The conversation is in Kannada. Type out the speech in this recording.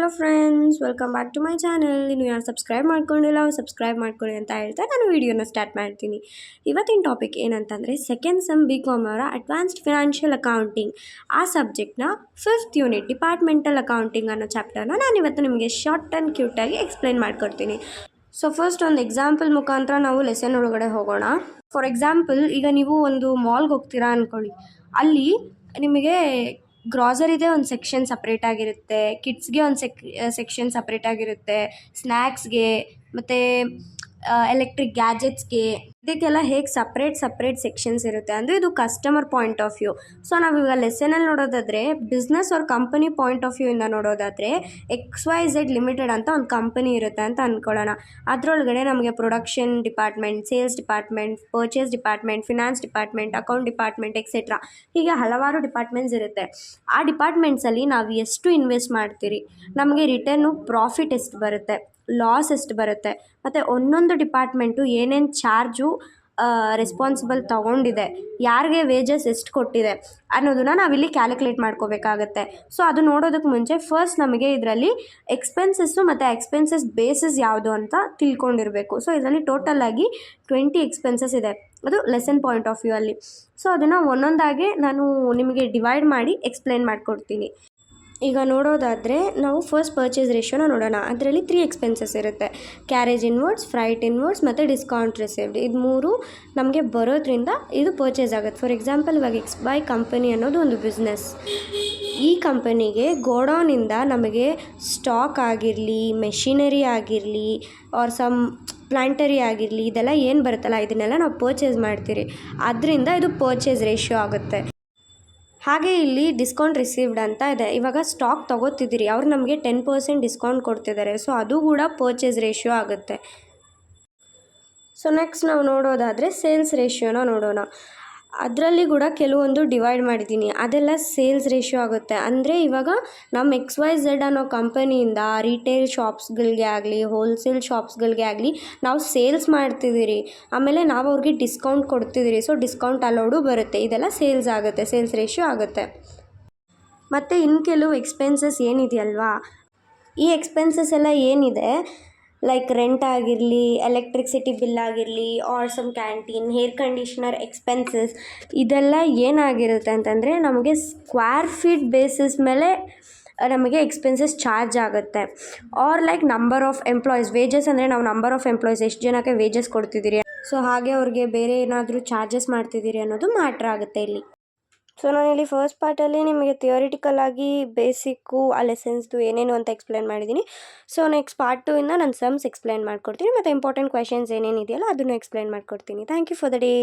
Hello friends, welcome back to my channel. ಇನ್ನು ಯಾರು ಸಬ್ಸ್ಕ್ರೈಬ್ ಮಾಡ್ಕೊಂಡಿಲ್ಲ ಅವ್ರು ಸಬ್ಸ್ಕ್ರೈಬ್ ಮಾಡ್ಕೊಳ್ಳಿ ಅಂತ ಹೇಳ್ತಾ ನಾನು ವೀಡಿಯೋನ ಸ್ಟಾರ್ಟ್ ಮಾಡ್ತೀನಿ. ಇವತ್ತಿನ ಟಾಪಿಕ್ ಏನಂತಂದರೆ ಸೆಕೆಂಡ್ ಸೆಮ್ BCom ಅವರ ಅಡ್ವಾನ್ಸ್ಡ್ ಫಿನಾನ್ಷಿಯಲ್ ಅಕೌಂಟಿಂಗ್ ಆ ಸಬ್ಜೆಕ್ಟ್ನ 5th ಯೂನಿಟ್ ಡಿಪಾರ್ಟ್ಮೆಂಟಲ್ ಅಕೌಂಟಿಂಗ್ ಅನ್ನೋ ಚಾಪ್ಟರ್ನ ನಾನು ಇವತ್ತು ನಿಮಗೆ ಶಾರ್ಟ್ ಆ್ಯಂಡ್ ಕ್ಯೂಟಾಗಿ ಎಕ್ಸ್ಪ್ಲೈನ್ ಮಾಡ್ಕೊಡ್ತೀನಿ. ಸೊ ಫಸ್ಟ್ ಒಂದು ಎಕ್ಸಾಂಪಲ್ ಮುಖಾಂತರ ನಾವು ಲೆಸನ್ ಒಳಗಡೆ ಹೋಗೋಣ. ಫಾರ್ ಎಕ್ಸಾಂಪಲ್, ಈಗ ನೀವು ಒಂದು ಮಾಲ್ಗೆ ಹೋಗ್ತೀರಾ ಅಂದ್ಕೊಳ್ಳಿ. ಅಲ್ಲಿ ನಿಮಗೆ ಗ್ರಾಸರಿದೆ ಒಂದು ಸೆಕ್ಷನ್ ಸಪ್ರೇಟಾಗಿರುತ್ತೆ, ಕಿಡ್ಸ್ಗೆ ಒಂದು ಸೆಕ್ಷನ್ ಸಪ್ರೇಟಾಗಿರುತ್ತೆ, ಸ್ನ್ಯಾಕ್ಸ್ಗೆ ಮತ್ತು ಎಲೆಕ್ಟ್ರಿಕ್ ಗ್ಯಾಜೆಟ್ಸ್ಗೆ, ಇದಕ್ಕೆಲ್ಲ ಹೇಗೆ ಸಪ್ರೇಟ್ ಸೆಕ್ಷನ್ಸ್ ಇರುತ್ತೆ ಅಂದರೆ ಇದು customer point of view. So ನಾವೀಗ ಲೆಸನಲ್ಲಿ ನೋಡೋದಾದರೆ ಬಿಸ್ನೆಸ್ ಅವ್ರ ಕಂಪನಿ ಪಾಯಿಂಟ್ ಆಫ್ ವ್ಯೂ ಇಂದ ನೋಡೋದಾದರೆ XYZ ಲಿಮಿಟೆಡ್ ಅಂತ ಒಂದು ಕಂಪನಿ ಇರುತ್ತೆ ಅಂತ ಅಂದ್ಕೊಳ್ಳೋಣ. ಅದರೊಳಗಡೆ ನಮಗೆ production department, sales department, purchase department, finance department, account department etcetera ಹೀಗೆ ಹಲವಾರು ಡಿಪಾರ್ಟ್ಮೆಂಟ್ಸ್ ಇರುತ್ತೆ. ಆ ಡಿಪಾರ್ಟ್ಮೆಂಟ್ಸಲ್ಲಿ ನಾವು ಎಷ್ಟು ಇನ್ವೆಸ್ಟ್ ಮಾಡ್ತೀರಿ, ನಮಗೆ ರಿಟರ್ನು ಪ್ರಾಫಿಟ್ ಎಷ್ಟು ಬರುತ್ತೆ, ಲಾಸ್ ಎಷ್ಟು ಬರುತ್ತೆ, ಮತ್ತು ಒಂದೊಂದು ಡಿಪಾರ್ಟ್ಮೆಂಟು ಏನೇನು ಚಾರ್ಜು ರೆಸ್ಪಾನ್ಸಿಬಲ್ ತೊಗೊಂಡಿದೆ, ಯಾರಿಗೆ ವೇಜಸ್ ಎಷ್ಟು ಕೊಟ್ಟಿದೆ ಅನ್ನೋದನ್ನು ನಾವಿಲ್ಲಿ ಕ್ಯಾಲ್ಕುಲೇಟ್ ಮಾಡ್ಕೋಬೇಕಾಗತ್ತೆ. ಸೊ ಅದು ನೋಡೋದಕ್ಕೆ ಮುಂಚೆ ಫಸ್ಟ್ ನಮಗೆ ಇದರಲ್ಲಿ ಎಕ್ಸ್ಪೆನ್ಸಸ್ಸು ಮತ್ತು ಎಕ್ಸ್ಪೆನ್ಸಸ್ ಬೇಸಿಸ್ ಯಾವುದು ಅಂತ ತಿಳ್ಕೊಂಡಿರಬೇಕು. ಸೊ ಇದರಲ್ಲಿ ಟೋಟಲಾಗಿ 20 ಎಕ್ಸ್ಪೆನ್ಸಸ್ ಇದೆ, ಅದು ಲೆಸನ್ ಪಾಯಿಂಟ್ ಆಫ್ ವ್ಯೂ ಅಲ್ಲಿ. ಸೊ ಅದನ್ನು ಒಂದೊಂದಾಗಿ ನಾನು ನಿಮಗೆ ಡಿವೈಡ್ ಮಾಡಿ ಎಕ್ಸ್ಪ್ಲೈನ್ ಮಾಡಿಕೊಡ್ತೀನಿ. ಈಗ ನೋಡೋದಾದರೆ ನಾವು ಫಸ್ಟ್ ಪರ್ಚೇಸ್ ರೇಷಿಯೋನ ನೋಡೋಣ. ಅದರಲ್ಲಿ 3 ಎಕ್ಸ್ಪೆನ್ಸಸ್ ಇರುತ್ತೆ: ಕ್ಯಾರೇಜ್ ಇನ್ವರ್ಡ್ಸ್, ಫ್ರೈಟ್ ಇನ್ವರ್ಡ್ಸ್ ಮತ್ತು ಡಿಸ್ಕೌಂಟ್ ರಿಸೀವ್ಡ್. ಇದು 3 ನಮಗೆ ಬರೋದ್ರಿಂದ ಇದು ಪರ್ಚೇಸ್ ಆಗುತ್ತೆ. ಫಾರ್ ಎಕ್ಸಾಂಪಲ್, ಇವಾಗ XY ಕಂಪನಿ ಅನ್ನೋದು ಒಂದು ಬಿಸ್ನೆಸ್. ಈ ಕಂಪನಿಗೆ ಗೋಡೌನಿಂದ ನಮಗೆ ಸ್ಟಾಕ್ ಆಗಿರಲಿ, ಮೆಷಿನರಿ ಆಗಿರಲಿ, ಆರ್ ಸಮ್ ಪ್ಲಾಂಟರಿ ಆಗಿರಲಿ, ಇದೆಲ್ಲ ಏನು ಬರುತ್ತಲ್ಲ ಇದನ್ನೆಲ್ಲ ನಾವು ಪರ್ಚೇಸ್ ಮಾಡ್ತೀರಿ. ಅದರಿಂದ ಇದು ಪರ್ಚೇಸ್ ರೇಷಿಯೋ ಆಗುತ್ತೆ. ಹಾಗೆ ಇಲ್ಲಿ ಡಿಸ್ಕೌಂಟ್ ರಿಸೀವ್ಡ್ ಅಂತ ಇದೆ. ಇವಾಗ ಸ್ಟಾಕ್ ತೊಗೋತಿದ್ದೀರಿ, ಅವ್ರು ನಮಗೆ 10% ಡಿಸ್ಕೌಂಟ್ ಕೊಡ್ತಿದ್ದಾರೆ. ಸೊ ಅದು ಕೂಡ ಪರ್ಚೇಸ್ ರೇಷಿಯೋ ಆಗುತ್ತೆ. ಸೊ ನೆಕ್ಸ್ಟ್ ನಾವು ನೋಡೋದಾದರೆ ಸೇಲ್ಸ್ ರೇಷಿಯೋನ ನೋಡೋಣ. ಅದರಲ್ಲಿ ಕೂಡ ಕೆಲವೊಂದು ಡಿವೈಡ್ ಮಾಡಿದ್ದೀನಿ, ಅದೆಲ್ಲ ಸೇಲ್ಸ್ ರೇಷಿಯೋ ಆಗುತ್ತೆ. ಅಂದರೆ ಇವಾಗ ನಮ್ಮ XYZ ಅನ್ನೋ ಕಂಪನಿಯಿಂದ ರಿಟೇಲ್ ಶಾಪ್ಸ್ಗಳಿಗೆ ಆಗಲಿ, ಹೋಲ್ಸೇಲ್ ಶಾಪ್ಸ್ಗಳಿಗೆ ಆಗಲಿ ನಾವು ಸೇಲ್ಸ್ ಮಾಡ್ತಿದ್ದೀರಿ, ಆಮೇಲೆ ನಾವು ಅವ್ರಿಗೆ ಡಿಸ್ಕೌಂಟ್ ಕೊಡ್ತಿದ್ದೀರಿ. ಸೊ ಡಿಸ್ಕೌಂಟ್ ಅಲೌಡು ಬರುತ್ತೆ, ಇದೆಲ್ಲ ಸೇಲ್ಸ್ ಆಗುತ್ತೆ, ಸೇಲ್ಸ್ ರೇಷಿಯೋ ಆಗುತ್ತೆ. ಮತ್ತು ಇನ್ನು ಕೆಲವು ಎಕ್ಸ್ಪೆನ್ಸಸ್ ಏನಿದೆಯಲ್ವಾ, ಈ ಎಕ್ಸ್ಪೆನ್ಸಸ್ ಎಲ್ಲ ಏನಿದೆ ಲೈಕ್ ರೆಂಟ್ ಆಗಿರಲಿ, ಎಲೆಕ್ಟ್ರಿಸಿಟಿ ಬಿಲ್ ಆಗಿರಲಿ, or some canteen, air conditioner expenses, ಇದೆಲ್ಲ ಏನಾಗಿರುತ್ತೆ ಅಂತಂದರೆ ನಮಗೆ ಸ್ಕ್ವೇರ್ ಫೀಟ್ ಬೇಸಿಸ್ ಮೇಲೆ ನಮಗೆ ಎಕ್ಸ್ಪೆನ್ಸಸ್ ಚಾರ್ಜ್ ಆಗುತ್ತೆ. Or like number of employees, wages ಅಂದರೆ ನಾವು ನಂಬರ್ ಆಫ್ ಎಂಪ್ಲಾಯೀಸ್ ಎಷ್ಟು ಜನಕ್ಕೆ ವೇಜಸ್ ಕೊಡ್ತಿದ್ದೀರಿ, ಸೊ ಹಾಗೆ ಅವ್ರಿಗೆ ಬೇರೆ ಏನಾದರೂ ಚಾರ್ಜಸ್ ಮಾಡ್ತಿದ್ದೀರಿ ಅನ್ನೋದು ಮ್ಯಾಟ್ರ್ ಆಗುತ್ತೆ ಇಲ್ಲಿ. ಸೊ ನಾನಿಲ್ಲಿ ಫಸ್ಟ್ ಪಾರ್ಟಲ್ಲಿ ನಿಮಗೆ ಥಿಯರಿಟಿಕಲ್ ಆಗಿ ಬೇಸಿಕ್ಕು ಆ ಲೆಸನ್ಸ್ದು ಏನೇನು ಅಂತ ಎಕ್ಸ್ಪ್ಲೈನ್ ಮಾಡಿದ್ದೀನಿ. ಸೊ ನೆಕ್ಸ್ಟ್ ಪಾರ್ಟ್ 2 ಇಂದ ನಾನು ಸಮ್ಸ್ ಎಕ್ಸ್ಪ್ಲೈನ್ ಮಾಡ್ಕೊಡ್ತೀನಿ ಮತ್ತು ಇಂಪಾರ್ಟೆಂಟ್ ಕ್ವೆಶನ್ಸ್ ಏನೇನಿದೆಯಲ್ಲ ಅದನ್ನು ಎಕ್ಸ್ಪ್ಲೈನ್ ಮಾಡ್ಕೊಡ್ತೀನಿ. Thank you for the day.